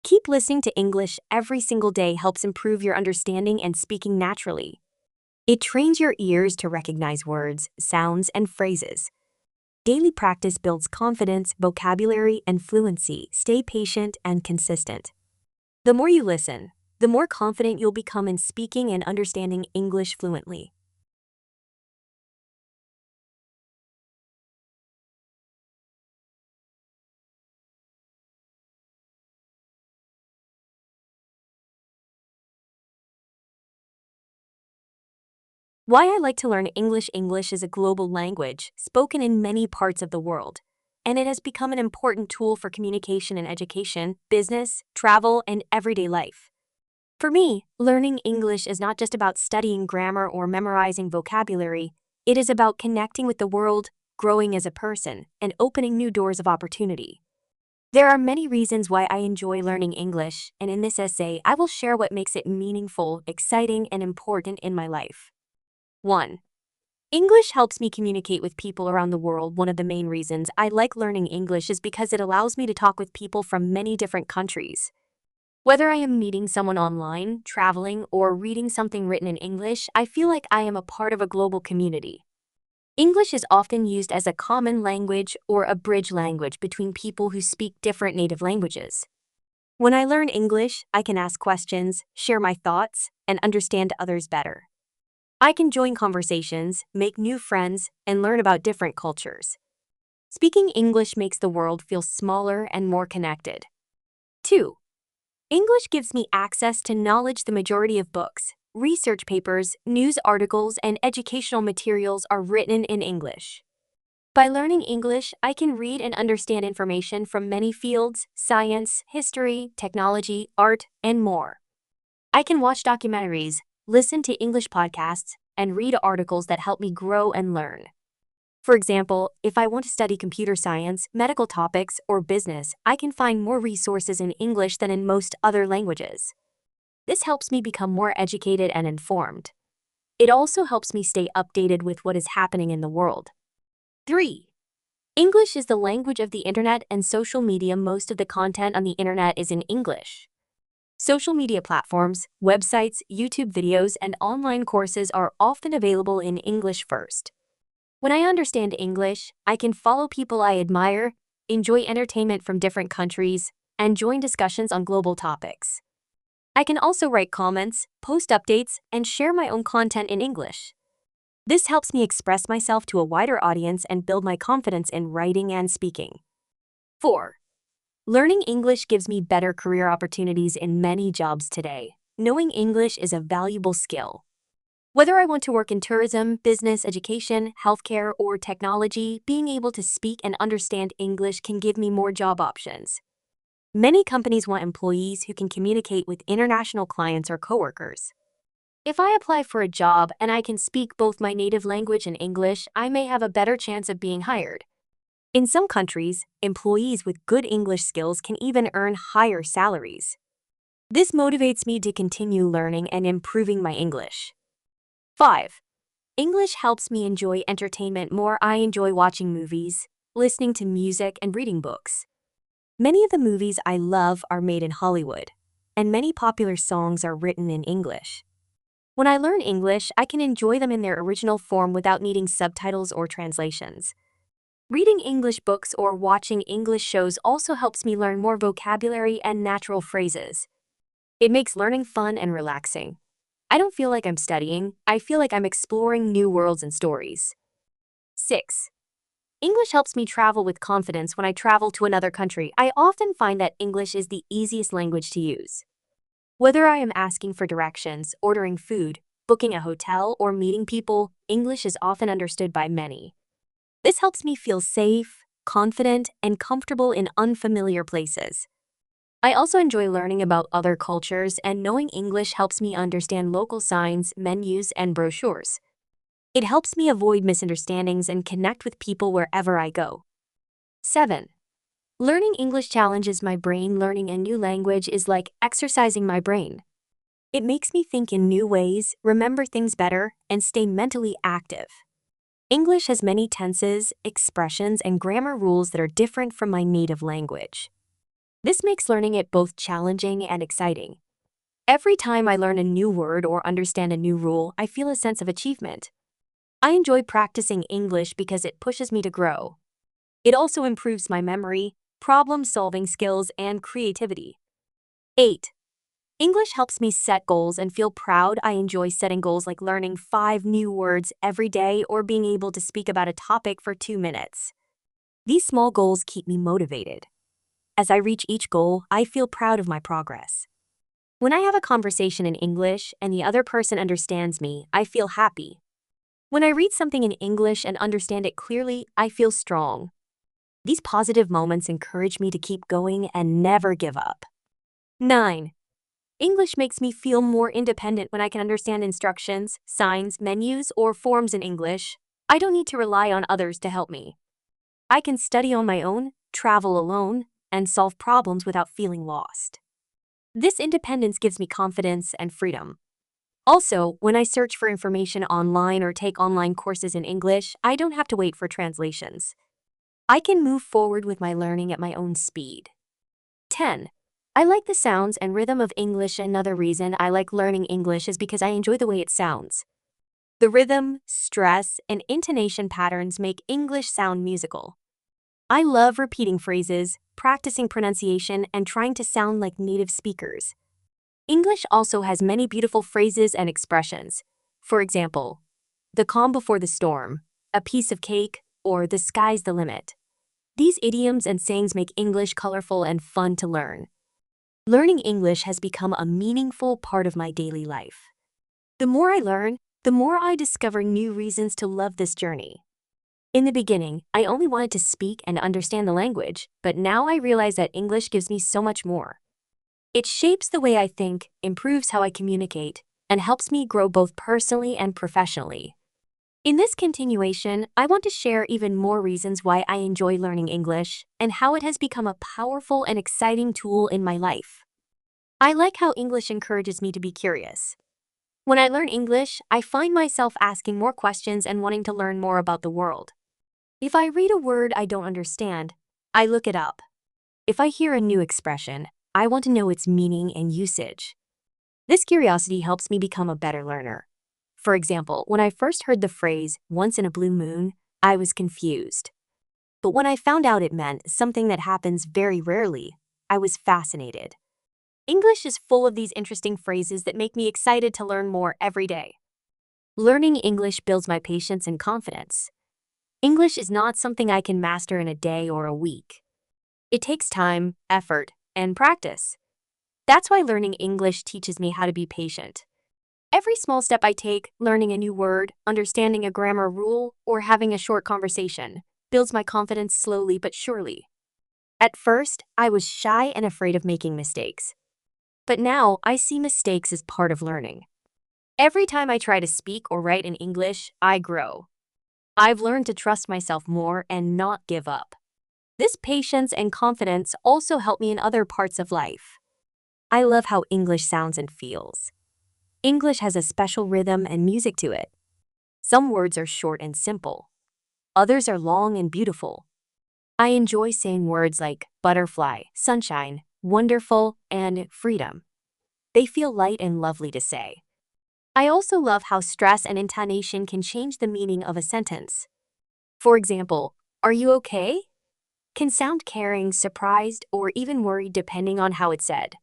Keep listening to English every single day helps improve your understanding and speaking naturally. It trains your ears to recognize words, sounds, and phrases. Daily practice builds confidence, vocabulary, and fluency. Stay patient and consistent. The more you listen, the more confident you'll become in speaking and understanding English fluently. Why I like to learn English. English is a global language spoken in many parts of the world, and it has become an important tool for communication and education, business, travel, and everyday life. For me, learning English is not just about studying grammar or memorizing vocabulary. It is about connecting with the world, growing as a person, and opening new doors of opportunity. There are many reasons why I enjoy learning English, and in this essay, I will share what makes it meaningful, exciting, and important in my life. 1. English helps me communicate with people around the world. One of the main reasons I like learning English is because it allows me to talk with people from many different countries. Whether I am meeting someone online, traveling, or reading something written in English, I feel like I am a part of a global community. English is often used as a common language or a bridge language between people who speak different native languages. When I learn English, I can ask questions, share my thoughts, and understand others better. I can join conversations, make new friends, and learn about different cultures. Speaking English makes the world feel smaller and more connected. 2. English gives me access to knowledge. The majority of books, research papers, news articles, and educational materials are written in English. By learning English, I can read and understand information from many fields: science, history, technology, art, and more. I can watch documentaries, listen to English podcasts, and read articles that help me grow and learn. For example, if I want to study computer science, medical topics, or business, I can find more resources in English than in most other languages. This helps me become more educated and informed. It also helps me stay updated with what is happening in the world. 3. English is the language of the internet and social media. Most of the content on the internet is in English. Social media platforms, websites, YouTube videos, and online courses are often available in English first. When I understand English, I can follow people I admire, enjoy entertainment from different countries, and join discussions on global topics. I can also write comments, post updates, and share my own content in English. This helps me express myself to a wider audience and build my confidence in writing and speaking. 4. Learning English gives me better career opportunities in many jobs today. Knowing English is a valuable skill. Whether I want to work in tourism, business, education, healthcare, or technology, being able to speak and understand English can give me more job options. Many companies want employees who can communicate with international clients or coworkers. If I apply for a job and I can speak both my native language and English, I may have a better chance of being hired. In some countries, employees with good English skills can even earn higher salaries. This motivates me to continue learning and improving my English. 5. English helps me enjoy entertainment more. I enjoy watching movies, listening to music, and reading books. Many of the movies I love are made in Hollywood, and many popular songs are written in English. When I learn English, I can enjoy them in their original form without needing subtitles or translations. Reading English books or watching English shows also helps me learn more vocabulary and natural phrases. It makes learning fun and relaxing. I don't feel like I'm studying, I feel like I'm exploring new worlds and stories. 6. English helps me travel with confidence. When I travel to another country, I often find that English is the easiest language to use. Whether I am asking for directions, ordering food, booking a hotel, or meeting people, English is often understood by many. This helps me feel safe, confident, and comfortable in unfamiliar places. I also enjoy learning about other cultures, and knowing English helps me understand local signs, menus, and brochures. It helps me avoid misunderstandings and connect with people wherever I go. 7. Learning English challenges my brain. Learning a new language is like exercising my brain. It makes me think in new ways, remember things better, and stay mentally active. English has many tenses, expressions, and grammar rules that are different from my native language. This makes learning it both challenging and exciting. Every time I learn a new word or understand a new rule, I feel a sense of achievement. I enjoy practicing English because it pushes me to grow. It also improves my memory, problem-solving skills, and creativity. 8. English helps me set goals and feel proud. I enjoy setting goals like learning 5 new words every day or being able to speak about a topic for 2 minutes. These small goals keep me motivated. As I reach each goal, I feel proud of my progress. When I have a conversation in English and the other person understands me, I feel happy. When I read something in English and understand it clearly, I feel strong. These positive moments encourage me to keep going and never give up. 9. English makes me feel more independent when I can understand instructions, signs, menus, or forms in English. I don't need to rely on others to help me. I can study on my own, travel alone, and solve problems without feeling lost. This independence gives me confidence and freedom. Also, when I search for information online or take online courses in English, I don't have to wait for translations. I can move forward with my learning at my own speed. 10. I like the sounds and rhythm of English. Another reason I like learning English is because I enjoy the way it sounds. The rhythm, stress, and intonation patterns make English sound musical. I love repeating phrases, practicing pronunciation, and trying to sound like native speakers. English also has many beautiful phrases and expressions. For example, the calm before the storm, a piece of cake, or the sky's the limit. These idioms and sayings make English colorful and fun to learn. Learning English has become a meaningful part of my daily life. The more I learn, the more I discover new reasons to love this journey. In the beginning, I only wanted to speak and understand the language, but now I realize that English gives me so much more. It shapes the way I think, improves how I communicate, and helps me grow both personally and professionally. In this continuation, I want to share even more reasons why I enjoy learning English and how it has become a powerful and exciting tool in my life. I like how English encourages me to be curious. When I learn English, I find myself asking more questions and wanting to learn more about the world. If I read a word I don't understand, I look it up. If I hear a new expression, I want to know its meaning and usage. This curiosity helps me become a better learner. For example, when I first heard the phrase, once in a blue moon, I was confused. But when I found out it meant something that happens very rarely, I was fascinated. English is full of these interesting phrases that make me excited to learn more every day. Learning English builds my patience and confidence. English is not something I can master in a day or a week. It takes time, effort, and practice. That's why learning English teaches me how to be patient. Every small step I take, learning a new word, understanding a grammar rule, or having a short conversation, builds my confidence slowly but surely. At first, I was shy and afraid of making mistakes. But now, I see mistakes as part of learning. Every time I try to speak or write in English, I grow. I've learned to trust myself more and not give up. This patience and confidence also help me in other parts of life. I love how English sounds and feels. English has a special rhythm and music to it. Some words are short and simple. Others are long and beautiful. I enjoy saying words like butterfly, sunshine, wonderful, and freedom. They feel light and lovely to say. I also love how stress and intonation can change the meaning of a sentence. For example, "Are you okay?" can sound caring, surprised, or even worried depending on how it's said.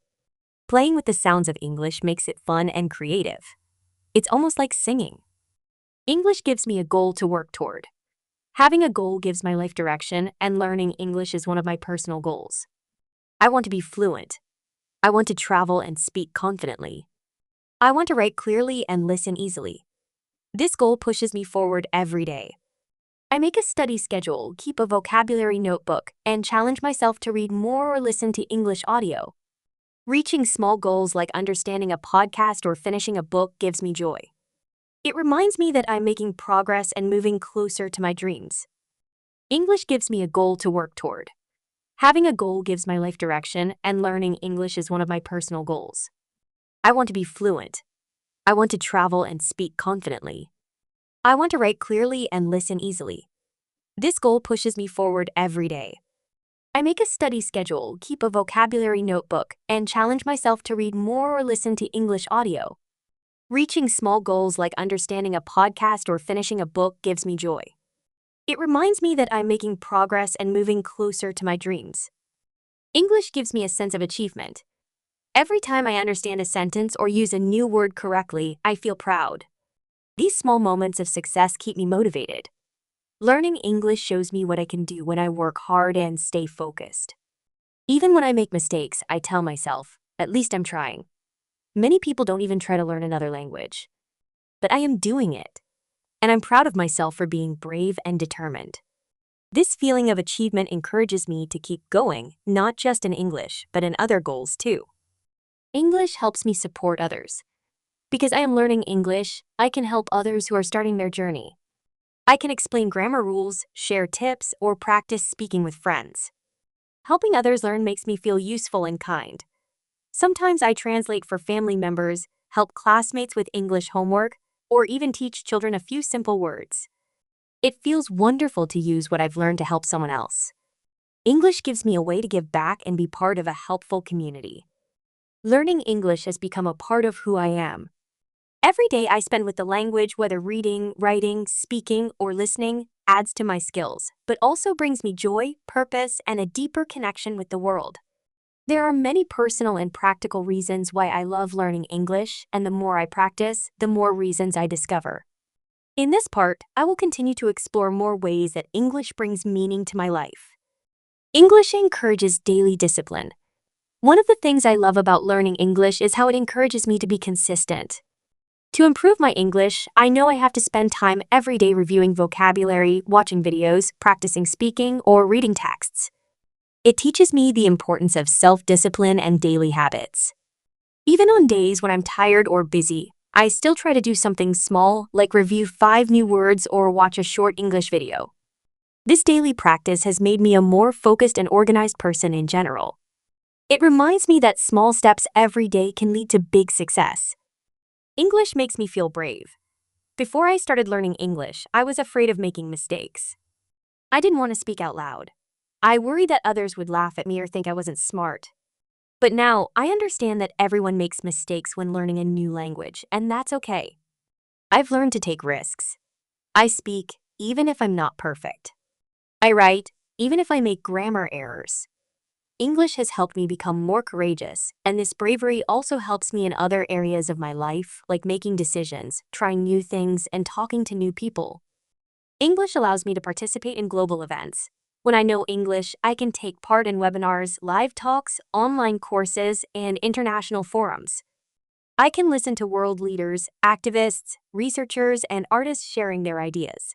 Playing with the sounds of English makes it fun and creative. It's almost like singing. English gives me a goal to work toward. Having a goal gives my life direction, and learning English is one of my personal goals. I want to be fluent. I want to travel and speak confidently. I want to write clearly and listen easily. This goal pushes me forward every day. I make a study schedule, keep a vocabulary notebook, and challenge myself to read more or listen to English audio. Reaching small goals like understanding a podcast or finishing a book gives me joy. It reminds me that I'm making progress and moving closer to my dreams. English gives me a goal to work toward. Having a goal gives my life direction, and learning English is one of my personal goals. I want to be fluent. I want to travel and speak confidently. I want to write clearly and listen easily. This goal pushes me forward every day. I make a study schedule, keep a vocabulary notebook, and challenge myself to read more or listen to English audio. Reaching small goals like understanding a podcast or finishing a book gives me joy. It reminds me that I'm making progress and moving closer to my dreams. English gives me a sense of achievement. Every time I understand a sentence or use a new word correctly, I feel proud. These small moments of success keep me motivated. Learning English shows me what I can do when I work hard and stay focused. Even when I make mistakes, I tell myself, at least I'm trying. Many people don't even try to learn another language. But I am doing it. And I'm proud of myself for being brave and determined. This feeling of achievement encourages me to keep going, not just in English, but in other goals too. English helps me support others. Because I am learning English, I can help others who are starting their journey. I can explain grammar rules, share tips, or practice speaking with friends. Helping others learn makes me feel useful and kind. Sometimes I translate for family members, help classmates with English homework, or even teach children a few simple words. It feels wonderful to use what I've learned to help someone else. English gives me a way to give back and be part of a helpful community. Learning English has become a part of who I am. Every day I spend with the language, whether reading, writing, speaking, or listening, adds to my skills, but also brings me joy, purpose, and a deeper connection with the world. There are many personal and practical reasons why I love learning English, and the more I practice, the more reasons I discover. In this part, I will continue to explore more ways that English brings meaning to my life. English encourages daily discipline. One of the things I love about learning English is how it encourages me to be consistent. To improve my English, I know I have to spend time every day reviewing vocabulary, watching videos, practicing speaking, or reading texts. It teaches me the importance of self-discipline and daily habits. Even on days when I'm tired or busy, I still try to do something small, like review 5 new words or watch a short English video. This daily practice has made me a more focused and organized person in general. It reminds me that small steps every day can lead to big success. English makes me feel brave. Before I started learning English, I was afraid of making mistakes. I didn't want to speak out loud. I worried that others would laugh at me or think I wasn't smart. But now, I understand that everyone makes mistakes when learning a new language, and that's okay. I've learned to take risks. I speak, even if I'm not perfect. I write, even if I make grammar errors. English has helped me become more courageous, and this bravery also helps me in other areas of my life, like making decisions, trying new things, and talking to new people. English allows me to participate in global events. When I know English, I can take part in webinars, live talks, online courses, and international forums. I can listen to world leaders, activists, researchers, and artists sharing their ideas.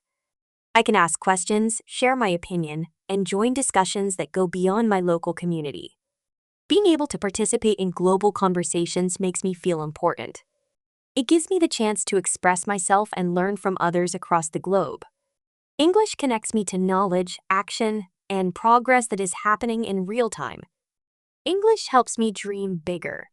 I can ask questions, share my opinion, and join discussions that go beyond my local community. Being able to participate in global conversations makes me feel important. It gives me the chance to express myself and learn from others across the globe. English connects me to knowledge, action, and progress that is happening in real time. English helps me dream bigger.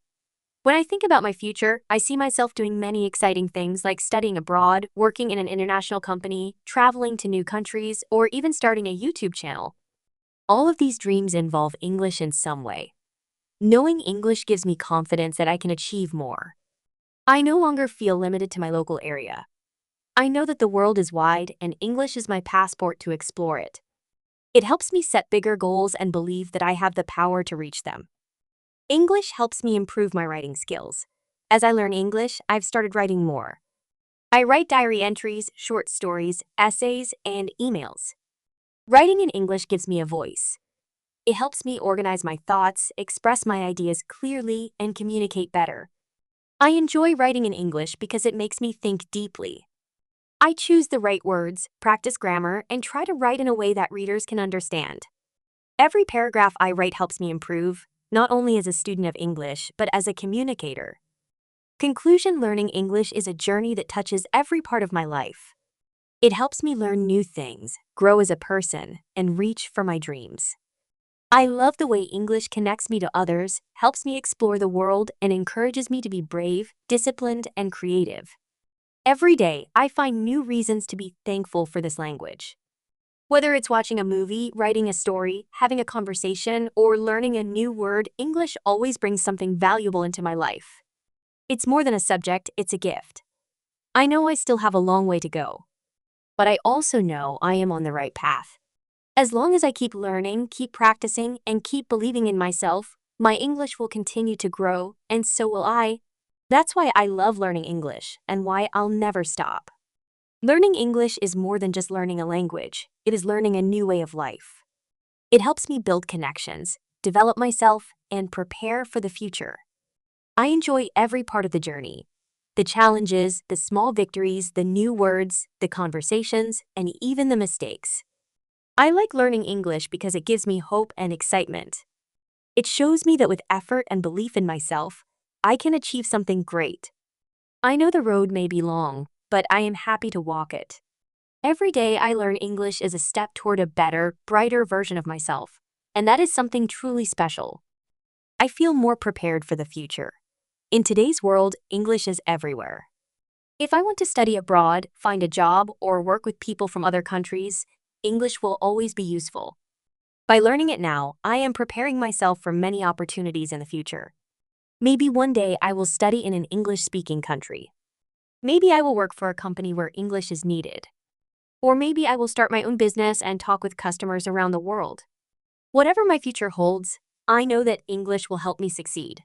When I think about my future, I see myself doing many exciting things like studying abroad, working in an international company, traveling to new countries, or even starting a YouTube channel. All of these dreams involve English in some way. Knowing English gives me confidence that I can achieve more. I no longer feel limited to my local area. I know that the world is wide, and English is my passport to explore it. It helps me set bigger goals and believe that I have the power to reach them. English helps me improve my writing skills. As I learn English, I've started writing more. I write diary entries, short stories, essays, and emails. Writing in English gives me a voice. It helps me organize my thoughts, express my ideas clearly, and communicate better. I enjoy writing in English because it makes me think deeply. I choose the right words, practice grammar, and try to write in a way that readers can understand. Every paragraph I write helps me improve, not only as a student of English, but as a communicator. Conclusion: learning English is a journey that touches every part of my life. It helps me learn new things, grow as a person, and reach for my dreams. I love the way English connects me to others, helps me explore the world, and encourages me to be brave, disciplined, and creative. Every day, I find new reasons to be thankful for this language. Whether it's watching a movie, writing a story, having a conversation, or learning a new word, English always brings something valuable into my life. It's more than a subject, it's a gift. I know I still have a long way to go, but I also know I am on the right path. As long as I keep learning, keep practicing, and keep believing in myself, my English will continue to grow, and so will I. That's why I love learning English and why I'll never stop. Learning English is more than just learning a language, it is learning a new way of life. It helps me build connections, develop myself, and prepare for the future. I enjoy every part of the journey. The challenges, the small victories, the new words, the conversations, and even the mistakes. I like learning English because it gives me hope and excitement. It shows me that with effort and belief in myself, I can achieve something great. I know the road may be long, but I am happy to walk it. Every day I learn English is a step toward a better, brighter version of myself, and that is something truly special. I feel more prepared for the future. In today's world, English is everywhere. If I want to study abroad, find a job, or work with people from other countries, English will always be useful. By learning it now, I am preparing myself for many opportunities in the future. Maybe one day I will study in an English-speaking country. Maybe I will work for a company where English is needed. Or maybe I will start my own business and talk with customers around the world. Whatever my future holds, I know that English will help me succeed.